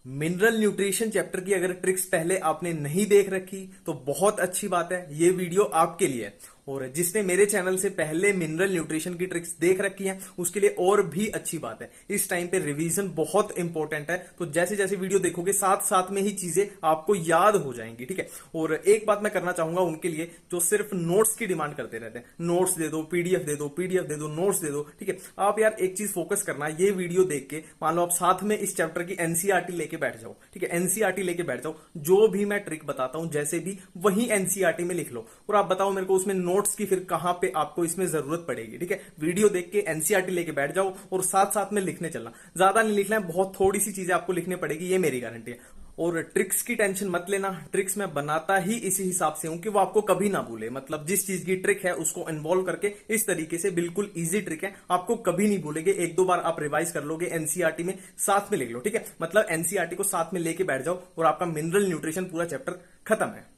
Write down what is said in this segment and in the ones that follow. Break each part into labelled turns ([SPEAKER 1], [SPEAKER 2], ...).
[SPEAKER 1] Mineral nutrition chapter की अगर tricks पहले आपने नहीं देख रखी तो बहुत अच्छी बात है, ये वीडियो आपके लिए है। और जिसने मेरे चैनल से पहले मिनरल न्यूट्रिशन की ट्रिक्स देख रखी हैं उसके लिए और भी अच्छी बात है। इस टाइम पे रिवीजन बहुत इंपॉर्टेंट है, तो जैसे जैसे वीडियो देखोगे साथ साथ में ही चीजें आपको याद हो जाएंगी, ठीक है। और एक बात मैं करना चाहूंगा उनके लिए जो सिर्फ नोट्स की डिमांड करते रहते हैं, नोट्स दे दो, पीडीएफ दे दो, पीडीएफ दे दो, नोट्स दे दो, ठीक है। आप यार एक चीज फोकस करना, ये वीडियो देख के मान लो आप साथ में इस चैप्टर की एनसीईआरटी लेके बैठ जाओ, ठीक है। एनसीईआरटी लेके बैठ जाओ, जो भी मैं ट्रिक बताता हूं जैसे भी वही एनसीईआरटी में लिख लो और आप बताओ मेरे को उसमें नोट्स की फिर कहां पे आपको इसमें जरूरत पड़ेगी, ठीक है। वीडियो देख के एनसीईआरटी लेके बैठ जाओ और साथ साथ में लिखने चलना, ज्यादा नहीं लिखना है, बहुत थोड़ी सी चीजें आपको लिखने पड़ेगी, ये मेरी गारंटी है। और ट्रिक्स की टेंशन मत लेना, ट्रिक्स मैं बनाता ही इसी हिसाब से हूं कि वो आपको कभी ना भूले। मतलब जिस चीज की ट्रिक है उसको इन्वॉल्व करके इस तरीके से, बिल्कुल इजी ट्रिक है, आपको कभी नहीं भूलेगे। एक दो बार आप रिवाइज कर लोगे, एनसीईआरटी में साथ में लिख लो, ठीक है। मतलब एनसीईआरटी को साथ में लेके बैठ जाओ और आपका मिनरल न्यूट्रिशन पूरा चैप्टर खत्म है।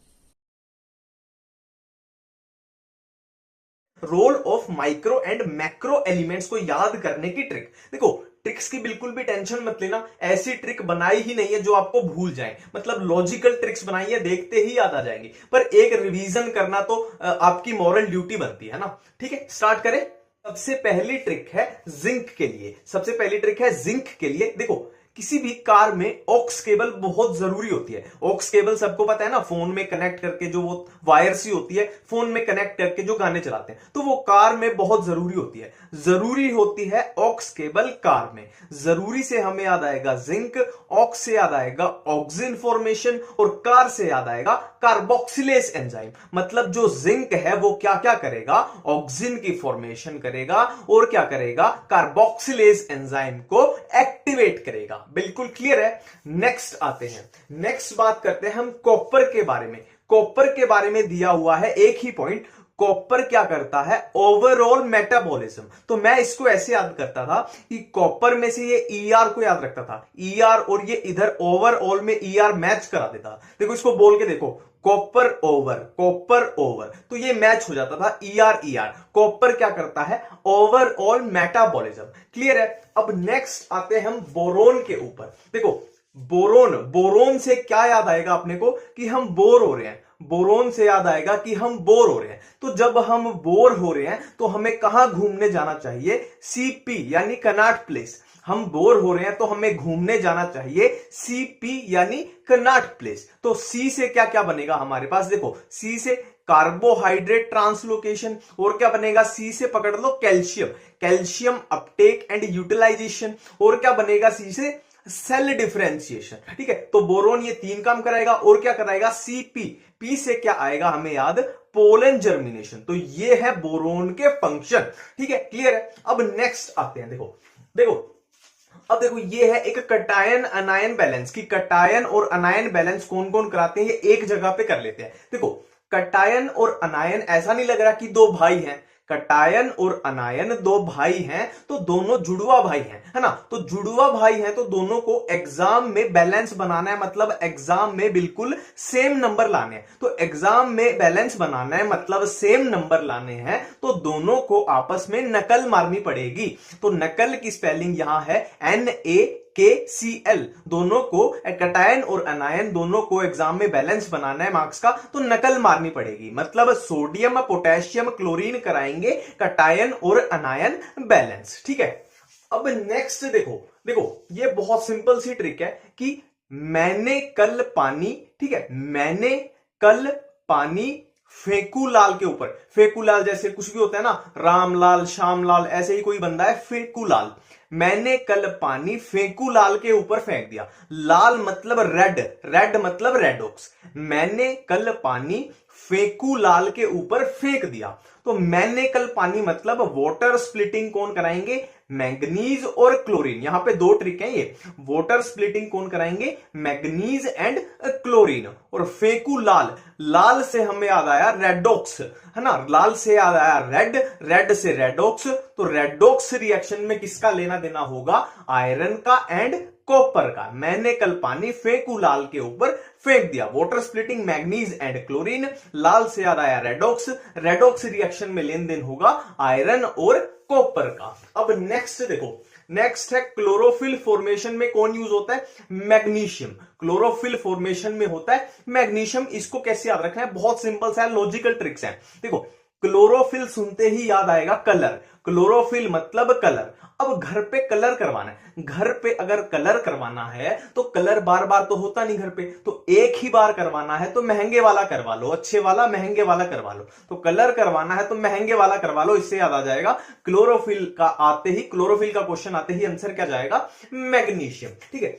[SPEAKER 1] Role of micro and macro elements को याद करने की ट्रिक। देखो, ट्रिक्स की बिल्कुल भी टेंशन मत लेना, ऐसी ट्रिक बनाई ही नहीं है जो आपको भूल जाए। मतलब लॉजिकल ट्रिक्स बनाई है, देखते ही याद आ जाएंगी, पर एक रिवीजन करना तो आपकी मॉरल ड्यूटी बनती है ना। ठीक है, स्टार्ट करें। सबसे पहली ट्रिक है जिंक के लिए, सबसे पहली ट्रिक है जिंक के लिए। देखो, किसी भी कार में ऑक्स केबल बहुत जरूरी होती है। ऑक्स केबल सबको पता है ना, फोन में कनेक्ट करके जो वो वायर सी होती है, फोन में कनेक्ट करके जो गाने चलाते हैं, तो वो कार में बहुत जरूरी होती है। जरूरी होती है ऑक्स केबल कार में। जरूरी से हमें याद आएगा जिंक, ऑक्स से याद आएगा ऑक्सिन फॉर्मेशन, और कार से याद आएगा कार्बोक्सिलेज एंजाइम। मतलब जो जिंक है वो क्या क्या करेगा, ऑक्सिन की फॉर्मेशन करेगा और क्या करेगा, कार्बोक्सिलेज एंजाइम को एक्टिवेट करेगा। बिल्कुल क्लियर है। नेक्स्ट आते हैं, नेक्स्ट बात करते हैं हम कॉपर के बारे में। कॉपर के बारे में दिया हुआ है एक ही पॉइंट, कॉपर क्या करता है, ओवरऑल मेटाबॉलिज्म। तो मैं इसको ऐसे याद करता था कि कॉपर में से ये ईआर को याद रखता था, ईआर, और ये इधर ओवरऑल में ईआर मैच करा देता। देखो, इसको बोल के देखो, कॉपर ओवर, कॉपर ओवर, तो ये मैच हो जाता था ईआर ईआर। कॉपर क्या करता है, ओवरऑल मेटाबॉलिज्म। क्लियर है। अब नेक्स्ट आते हैं हम बोरोन के ऊपर। देखो, बोरोन, बोरोन से क्या याद आएगा अपने को कि हम बोर हो रहे हैं। बोरोन से याद आएगा कि हम बोर हो रहे हैं। तो जब हम बोर हो रहे हैं तो हमें कहां घूमने जाना चाहिए, सीपी यानी कनॉट प्लेस। हम बोर हो रहे हैं तो हमें घूमने जाना चाहिए सीपी यानी कनॉट प्लेस। तो सी से क्या क्या बनेगा हमारे पास, देखो, सी से कार्बोहाइड्रेट ट्रांसलोकेशन, और क्या बनेगा, सी से पकड़ लो calcium, calcium uptake and utilisation, और क्या बनेगा सी से, सेल डिफरेंशिएशन। ठीक है, तो बोरोन ये तीन काम कराएगा, और क्या कराएगा, सीपी, पी से क्या आएगा हमें याद, पोलन जर्मिनेशन। तो ये है बोरोन के फंक्शन। ठीक है, क्लियर है। अब नेक्स्ट आते हैं, देखो देखो, अब देखो, ये है एक कटायन अनायन बैलेंस की, कटायन और अनायन बैलेंस कौन कौन कराते हैं, ये एक जगह पे कर लेते हैं। देखो, कटायन और अनायन, ऐसा नहीं लग रहा कि दो भाई हैं, कटायन और अनायन दो भाई हैं, तो दोनों जुड़वा भाई हैं, है ना। तो जुड़वा भाई हैं तो दोनों को एग्जाम में बैलेंस बनाना है, मतलब एग्जाम में बिल्कुल सेम नंबर लाने हैं। तो एग्जाम में बैलेंस बनाना है मतलब सेम नंबर लाने हैं, तो दोनों को आपस में नकल मारनी पड़ेगी। तो नकल की स्पेलिंग यहां है NaKCl। दोनों को, कटायन और अनायन दोनों को एग्जाम में बैलेंस बनाना है मार्क्स का, तो नकल मारनी पड़ेगी। मतलब सोडियम पोटेशियम क्लोरीन कराएंगे कटायन और अनायन बैलेंस। ठीक है। अब नेक्स्ट देखो, देखो, ये बहुत सिंपल सी ट्रिक है कि मैंने कल पानी, ठीक है, मैंने कल पानी फेकूलाल के ऊपर, फेकूलाल जैसे कुछ भी होता है ना, रामलाल, श्यामलाल, ऐसे ही कोई बंदा है फेकूलाल। मैंने कल पानी फेकूलाल के ऊपर फेंक दिया। लाल मतलब रेड, रेड मतलब रेडॉक्स। मैंने कल पानी फेकूलाल के ऊपर फेंक दिया। तो मैंने कल पानी मतलब वाटर स्प्लिटिंग कौन कराएंगे, मैग्नीज और क्लोरीन। यहां पे दो ट्रिक है ये, वाटर स्प्लिटिंग कौन कराएंगे, मैग्नीज एंड क्लोरीन। और फेकूलाल, लाल से हमें याद आया रेडॉक्स, है ना, लाल से याद आया रेड, रेड से रेडॉक्स। तो रेडॉक्स रिएक्शन में किसका लेना देना होगा, आयरन का एंड कॉपर का। मैंने कल पानी फेकूलाल के ऊपर फेंक दिया, water splitting manganese and chlorine, लाल से याद आया रेडॉक्स, रेडॉक्स रिएक्शन में लेन देन होगा आयरन और कॉपर का। अब नेक्स्ट देखो, नेक्स्ट है क्लोरोफिल फॉर्मेशन में कौन यूज होता है? मैग्नीशियम। क्लोरोफिल फॉर्मेशन में होता है मैग्नीशियम। इसको कैसे याद रखना है? बहुत सिंपल सा लॉजिकल ट्रिक्स है। देखो क्लोरोफिल सुनते ही याद आएगा कलर, क्लोरोफिल मतलब कलर। अब घर पे कलर करवाना है, घर पे अगर कलर करवाना है तो कलर बार बार तो होता नहीं घर पे, तो एक ही बार करवाना है तो महंगे वाला करवा लो, अच्छे वाला महंगे वाला करवा लो। तो कलर करवाना है तो महंगे वाला करवा लो। इससे याद आ जाएगा क्लोरोफिल का आते ही, क्लोरोफिल का क्वेश्चन आते ही आंसर क्या जाएगा? मैग्नीशियम। ठीक है,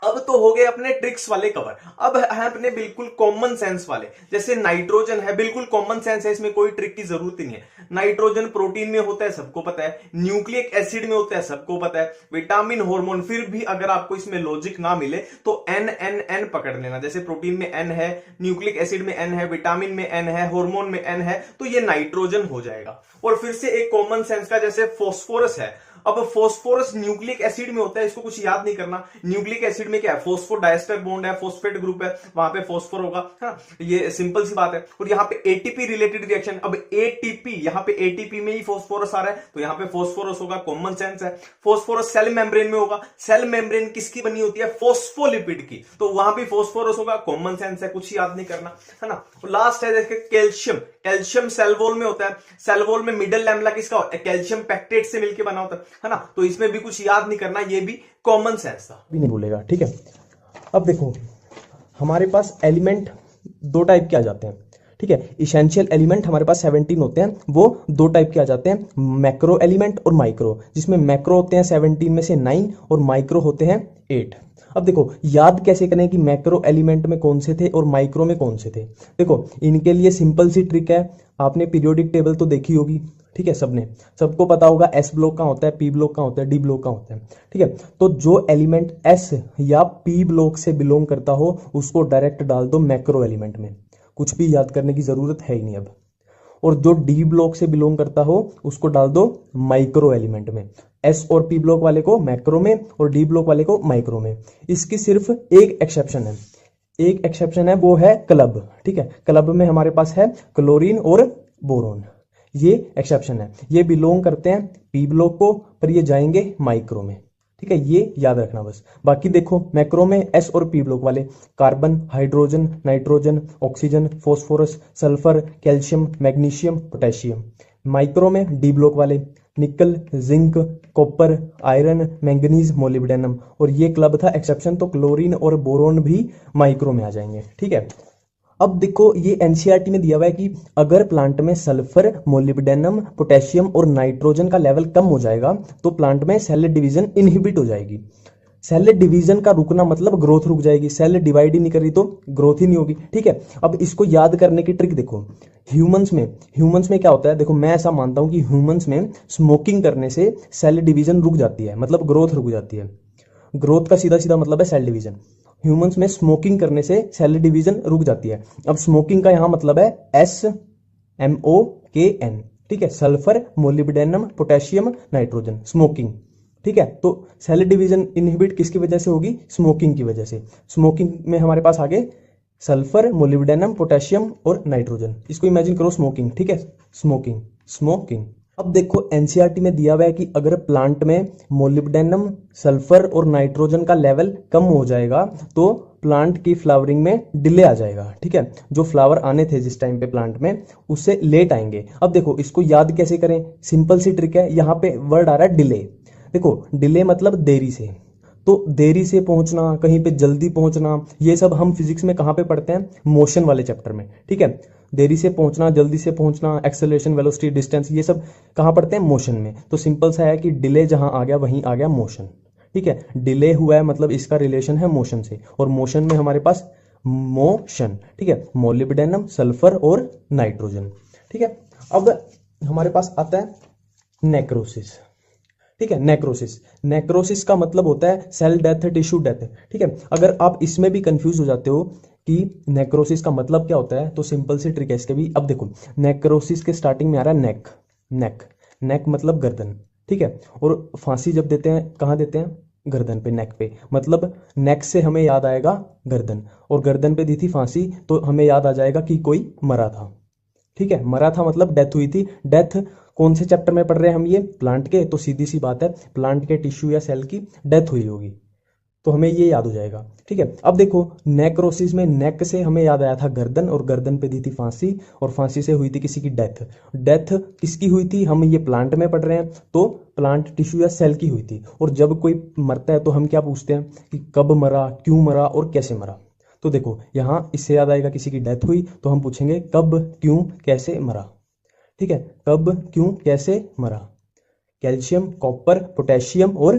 [SPEAKER 1] अब तो हो गए अपने ट्रिक्स वाले कवर। अब है अपने बिल्कुल कॉमन सेंस वाले, जैसे नाइट्रोजन है, बिल्कुल कॉमन सेंस है, इसमें कोई ट्रिक की जरूरत ही नहीं है। नाइट्रोजन प्रोटीन में होता है, सबको पता है। न्यूक्लिक एसिड में होता है, सबको पता है। विटामिन, हार्मोन, फिर भी अगर आपको इसमें लॉजिक ना मिले तो एन एन एन पकड़ लेना। जैसे प्रोटीन में एन है, न्यूक्लिक एसिड में एन है, विटामिन में एन है, हार्मोन में एन है, तो ये नाइट्रोजन हो जाएगा। और फिर से एक कॉमन सेंस का, जैसे फॉस्फोरस है। अब फॉस्फोरस न्यूक्लिक एसिड में होता है, इसको कुछ याद नहीं करना। न्यूक्लिक एसिड में क्या है? फोस्फोडाइस्टर बॉन्ड है, फोस्फेट ग्रुप है, वहां पे फॉस्फोर होगा। हाँ, ये सिंपल सी बात है। और यहाँ पे एटीपी रिलेटेड रिएक्शन, अब एटीपी, यहाँ पे एटीपी में ही फॉस्फोरस आ रहा है तो यहाँ पे फॉस्फोरस होगा, कॉमन सेंस है। फॉस्फोरस सेल मेम्ब्रेन में होगा, सेल मेम्ब्रेन किसकी बनी होती है? फॉस्फोलिपिड की, तो वहां भी फॉस्फोरस होगा, कॉमन सेंस है, कुछ याद नहीं करना, है ना। लास्ट है देखिए कैल्शियम। कैल्शियम सेल वॉल में होता है, सेल वॉल में मिडल लैमेला किसका होता है? कैल्शियम पैक्टेट से मिलकर बना होता है ना। तो इसमें भी कुछ याद नहीं करना, ये भी कॉमन सेंस था,
[SPEAKER 2] भी नहीं भूलेगा। ठीक है, अब देखो हमारे पास एलिमेंट दो टाइप के आ जाते हैं। ठीक है, इसेंशियल एलिमेंट हमारे पास 17 होते हैं, वो दो टाइप के आ जाते हैं, मैक्रो एलिमेंट और माइक्रो। जिसमें मैक्रो होते हैं 17 में से 9 और माइक्रो होते हैं 8। अब देखो याद कैसे करें कि मैक्रो एलिमेंट में कौन से थे और माइक्रो में कौन से थे। देखो इनके लिए सिंपल सी ट्रिक है, आपने पीरियोडिक टेबल तो देखी होगी। ठीक है, सबको पता होगा एस ब्लॉक का होता है, पी ब्लॉक का होता है, डी ब्लॉक का होता है। ठीक है, तो जो एलिमेंट एस या पी ब्लॉक से बिलोंग करता हो उसको डायरेक्ट डाल दो मैक्रो एलिमेंट में, कुछ भी याद करने की जरूरत है ही नहीं अब। और जो डी ब्लॉक से बिलोंग करता हो उसको डाल दो माइक्रो एलिमेंट में। एस और पी ब्लॉक वाले को मैक्रो में और डी ब्लॉक वाले को माइक्रो में। इसकी सिर्फ एक एक्सेप्शन है, एक एक्सेप्शन है, वो है क्लब। ठीक है, क्लब में हमारे पास है क्लोरीन और बोरोन, ये एक्सेप्शन है। ये बिलोंग करते हैं पी ब्लॉक को पर ये जाएंगे माइक्रो में। ठीक है, ये याद रखना बस। बाकी देखो मैक्रो में एस और पी ब्लॉक वाले carbon, hydrogen, nitrogen, oxygen, phosphorus, sulphur, calcium, magnesium, potassium. Micro में डी ब्लॉक वाले निकल, zinc, copper, iron, manganese, molybdenum. और ये क्लब था एक्सेप्शन, तो क्लोरीन और बोरोन भी माइक्रो में आ जाएंगे। ठीक है, अब देखो ये एनसीईआरटी में दिया हुआ है कि अगर प्लांट में सल्फर, मोलिब्डेनम, पोटेशियम और नाइट्रोजन का लेवल कम हो जाएगा तो प्लांट में सेल डिवीजन इनहिबिट हो जाएगी। सेल डिवीजन का रुकना मतलब ग्रोथ रुक जाएगी, सेल डिवाइड ही नहीं कर रही तो ग्रोथ ही नहीं होगी। ठीक है, अब इसको याद करने की ट्रिक देखो। ह्यूमंस में क्या होता है, देखो मैं ऐसा मानता हूं कि ह्यूमंस में स्मोकिंग करने से सेल डिवीजन रुक जाती है, मतलब ग्रोथ रुक जाती है। ग्रोथ का सीधा सीधा मतलब है सेल डिवीजन। ह्यूमंस में स्मोकिंग करने से सेल डिवीजन रुक जाती है। अब स्मोकिंग का यहां मतलब है SMOKN। ठीक है, sulphur, molybdenum, potassium, nitrogen, smoking. ठीक है, तो सेल डिवीजन इनहिबिट किसकी वजह से होगी? स्मोकिंग की वजह से। स्मोकिंग में हमारे पास आगे सल्फर, मोलिब्डेनम, पोटेशियम और नाइट्रोजन। इसको इमेजिन करो स्मोकिंग। ठीक है, स्मोकिंग। अब देखो एनसीईआरटी में दिया हुआ है कि अगर प्लांट में मोलिब्डेनम, सल्फर और नाइट्रोजन का लेवल कम हो जाएगा तो प्लांट की फ्लावरिंग में डिले आ जाएगा। ठीक है, जो फ्लावर आने थे जिस टाइम पे प्लांट में उससे लेट आएंगे। अब देखो इसको याद कैसे करें, सिंपल सी ट्रिक है। यहाँ पे वर्ड आ रहा है डिले। देखो डिले मतलब देरी से, तो देरी से पहुंचना, कहीं पे जल्दी पहुंचना, ये सब हम फिजिक्स में कहां पे पढ़ते हैं? मोशन वाले चैप्टर में। ठीक है, देरी से पहुंचना, जल्दी से पहुंचना, एक्सेलरेशन, वेलोसिटी, डिस्टेंस, ये सब कहां पढ़ते हैं? मोशन में। तो सिंपल सा है कि डिले जहां आ गया वहीं आ गया मोशन। ठीक है, डिले हुआ है मतलब इसका रिलेशन है मोशन से, और मोशन में हमारे पास मोशन। ठीक है, मोलिब्डेनम, सल्फर और नाइट्रोजन। ठीक है, अब हमारे पास आता है नेक्रोसिस। ठीक है, नेक्रोसिस का मतलब होता है सेल डेथ, टिश्यू डेथ। ठीक है, अगर आप इसमें भी कंफ्यूज हो जाते हो कि नेक्रोसिस का मतलब क्या होता है तो सिंपल सी ट्रिक है इसके भी। अब देखो नेक्रोसिस के स्टार्टिंग में आ रहा है नेक मतलब गर्दन। ठीक है, और फांसी जब देते हैं कहाँ देते हैं? गर्दन पे, नेक पे। मतलब नेक से हमें याद आएगा गर्दन, और गर्दन पे दी थी फांसी तो हमें याद आ जाएगा कि कोई मरा था। ठीक है, मरा था मतलब डेथ हुई थी। डेथ कौन से चैप्टर में पढ़ रहे हैं हम, ये प्लांट के, तो सीधी सी बात है प्लांट के टिश्यू या सेल की डेथ हुई होगी, तो हमें ये याद हो जाएगा। ठीक है, अब देखो नेक्रोसिस में नेक से हमें याद आया था गर्दन, और गर्दन पे दी थी फांसी, और फांसी से हुई थी किसी की डेथ। डेथ किसकी हुई थी, हम ये प्लांट में पढ़ रहे हैं तो प्लांट टिश्यू या सेल की हुई थी। और जब कोई मरता है तो हम क्या पूछते हैं कि कब मरा, क्यों मरा और कैसे मरा। तो देखो यहाँ इससे याद आएगा किसी की डेथ हुई तो हम पूछेंगे कब, क्यों, कैसे मरा। ठीक है, कब, क्यों, कैसे मरा। कैल्शियम, कॉपर, पोटेशियम और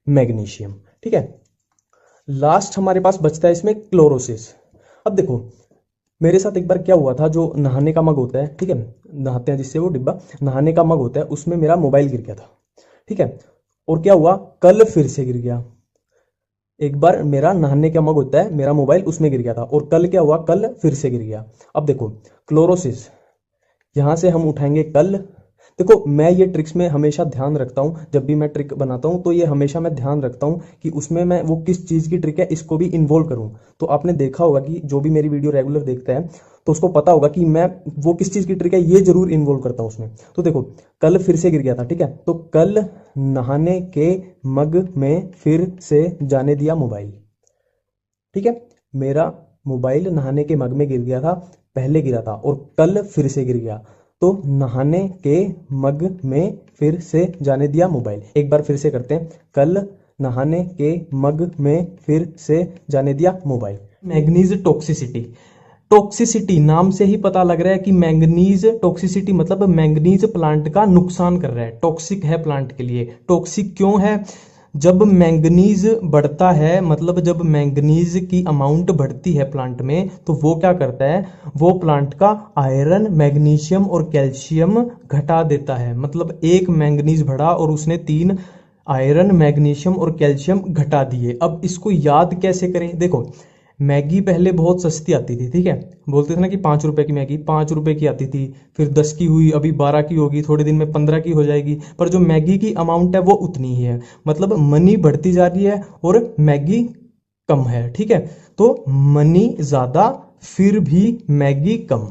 [SPEAKER 2] मैग्नीशियम। ठीक है, लास्ट हमारे पास बचता है इसमें क्लोरोसिस। अब देखो मेरे साथ एक बार क्या हुआ था, जो नहाने का मग होता है, ठीक है, नहाते हैं जिससे वो डिब्बा, नहाने का मग होता है, उसमें मेरा मोबाइल गिर गया था। ठीक है, और क्या हुआ, कल फिर से गिर गया। एक बार मेरा नहाने का मग होता है, मेरा मोबाइल उसमें गिर गया था, और कल क्या हुआ, कल फिर से गिर गया। अब देखो क्लोरोसिस, यहां से हम उठाएंगे कल। देखो मैं ये ट्रिक्स में हमेशा ध्यान रखता हूं, जब भी मैं ट्रिक बनाता हूं तो ये हमेशा मैं ध्यान रखता हूं कि उसमें मैं वो किस चीज की ट्रिक है इसको भी इन्वॉल्व करूं। तो आपने देखा होगा कि जो भी मेरी वीडियो रेगुलर देखता है तो उसको पता होगा कि मैं वो किस चीज की ट्रिक है ये जरूर इन्वॉल्व करता हूं उसमें। तो देखो कल फिर से गिर गया था, ठीक है, तो कल नहाने के मग में फिर से जाने दिया मोबाइल। ठीक है, मेरा मोबाइल नहाने के मग में गिर गया था, पहले गिरा था, और कल फिर से गिर गया, तो नहाने के मग में फिर से जाने दिया मोबाइल। एक बार फिर से करते हैं, कल नहाने के मग में फिर से जाने दिया मोबाइल। मैग्नीज टॉक्सिसिटी, टॉक्सिसिटी नाम से ही पता लग रहा है कि मैंगनीज टॉक्सिसिटी मतलब मैंगनीज प्लांट का नुकसान कर रहा है, टॉक्सिक है प्लांट के लिए। टॉक्सिक क्यों है, जब मैंगनीज बढ़ता है, मतलब जब मैंगनीज की अमाउंट बढ़ती है प्लांट में, तो वो क्या करता है, वो प्लांट का आयरन, मैग्नीशियम और कैल्शियम घटा देता है। मतलब एक मैंगनीज बढ़ा और उसने 3 आयरन, मैग्नीशियम और कैल्शियम घटा दिए। अब इसको याद कैसे करें, देखो मैगी पहले बहुत सस्ती आती थी, ठीक है, बोलते थे ना कि 5 रुपए की मैगी, 5 रुपए की आती थी, फिर 10 की हुई, अभी 12 की होगी, थोड़े दिन में 15 की हो जाएगी, पर जो मैगी की अमाउंट है वो उतनी ही है। मतलब मनी बढ़ती जा रही है और मैगी कम है। ठीक है, तो मनी ज्यादा फिर भी मैगी कम,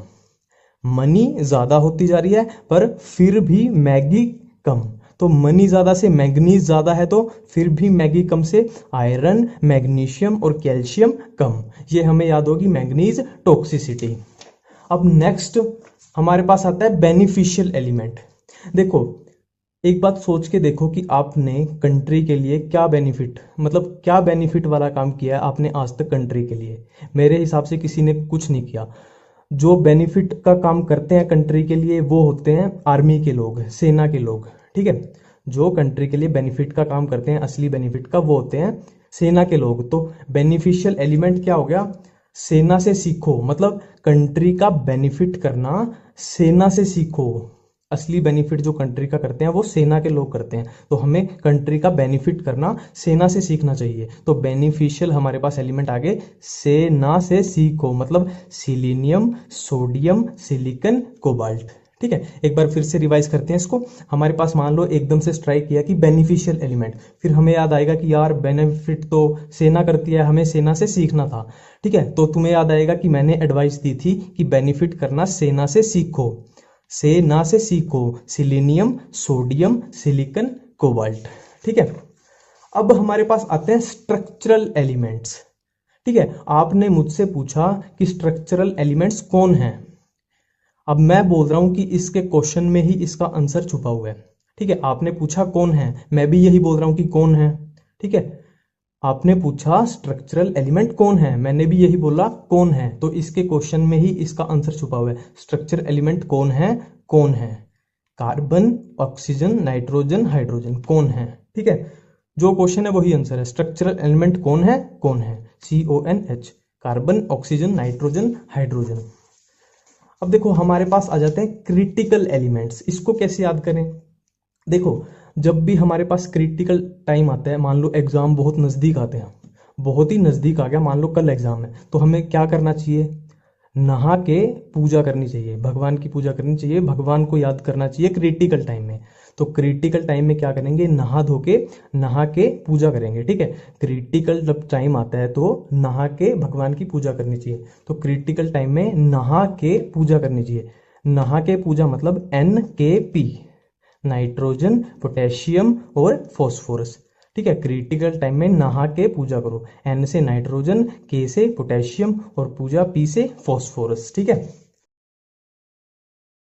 [SPEAKER 2] मनी ज्यादा होती जा रही है पर फिर भी मैगी कम। तो मनी ज्यादा से मैग्नीज ज्यादा है, तो फिर भी मैगी कम से आयरन, मैग्नीशियम और कैल्शियम कम। ये हमें याद होगी मैग्नीज टॉक्सिसिटी। अब नेक्स्ट हमारे पास आता है बेनिफिशियल एलिमेंट। देखो एक बात सोच के देखो कि आपने कंट्री के लिए क्या बेनिफिट, मतलब क्या बेनिफिट वाला काम किया है आपने आज तक कंट्री के लिए। मेरे हिसाब से किसी ने कुछ नहीं किया। जो बेनिफिट का काम करते हैं कंट्री के लिए वो होते हैं आर्मी के लोग, सेना के लोग। ठीक है, जो कंट्री के लिए बेनिफिट का काम करते हैं, असली बेनिफिट का, वो होते हैं सेना के लोग। तो बेनिफिशियल एलिमेंट क्या हो गया, सेना से सीखो, मतलब कंट्री का बेनिफिट करना सेना से सीखो। असली बेनिफिट जो कंट्री का करते हैं वो सेना के लोग करते हैं, तो हमें कंट्री का बेनिफिट करना सेना से सीखना चाहिए। तो बेनिफिशियल हमारे पास एलिमेंट आगे सेना से सीखो, मतलब सिलीनियम, सोडियम, सिलिकन, कोबाल्ट। ठीक है, एक बार फिर से रिवाइज करते हैं इसको। हमारे पास मान लो एकदम से स्ट्राइक किया कि बेनिफिशियल एलिमेंट, फिर हमें याद आएगा कि यार बेनिफिट तो सेना करती है, हमें सेना से सीखना था। ठीक है, तो तुम्हें याद आएगा कि मैंने एडवाइस दी थी कि बेनिफिट करना सेना से सीखो, सेना से सीखो, सिलीनियम, सोडियम, सिलिकन, कोबाल्ट। ठीक है, अब हमारे पास आते हैं स्ट्रक्चरल एलिमेंट्स। ठीक है, आपने मुझसे पूछा कि स्ट्रक्चरल एलिमेंट्स कौन हैं। अब मैं बोल रहा हूं कि इसके क्वेश्चन में ही इसका आंसर छुपा हुआ है। ठीक है, आपने पूछा कौन है, मैं भी यही बोल रहा हूं कि कौन है। ठीक है, आपने पूछा स्ट्रक्चरल एलिमेंट कौन है, मैंने भी यही बोला कौन है, तो इसके क्वेश्चन में ही इसका आंसर छुपा हुआ है। स्ट्रक्चरल एलिमेंट कौन है, कौन है, कार्बन, ऑक्सीजन, नाइट्रोजन, हाइड्रोजन, कौन है। ठीक है, जो क्वेश्चन है वही आंसर है। स्ट्रक्चरल एलिमेंट कौन है, कौन है, CONH, carbon, oxygen, nitrogen, hydrogen. अब देखो हमारे पास आ जाते हैं क्रिटिकल एलिमेंट्स। इसको कैसे याद करें, देखो जब भी हमारे पास क्रिटिकल टाइम आता है, मान लो एग्जाम बहुत नजदीक आते हैं, बहुत ही नजदीक आ गया, मान लो कल एग्जाम है, तो हमें क्या करना चाहिए, नहा के पूजा करनी चाहिए, भगवान की पूजा करनी चाहिए, भगवान को याद करना चाहिए क्रिटिकल टाइम में। तो क्रिटिकल टाइम में क्या करेंगे, नहा के पूजा करेंगे। ठीक है, क्रिटिकल जब टाइम आता है तो नहा के भगवान की पूजा करनी चाहिए। तो क्रिटिकल टाइम में नहा के पूजा करनी चाहिए। नहा के पूजा मतलब NKP, नाइट्रोजन, पोटेशियम और फॉस्फोरस। ठीक है, क्रिटिकल टाइम में नहा के पूजा करो। N से नाइट्रोजन, K से पोटेशियम और पूजा P से फॉस्फोरस। ठीक है।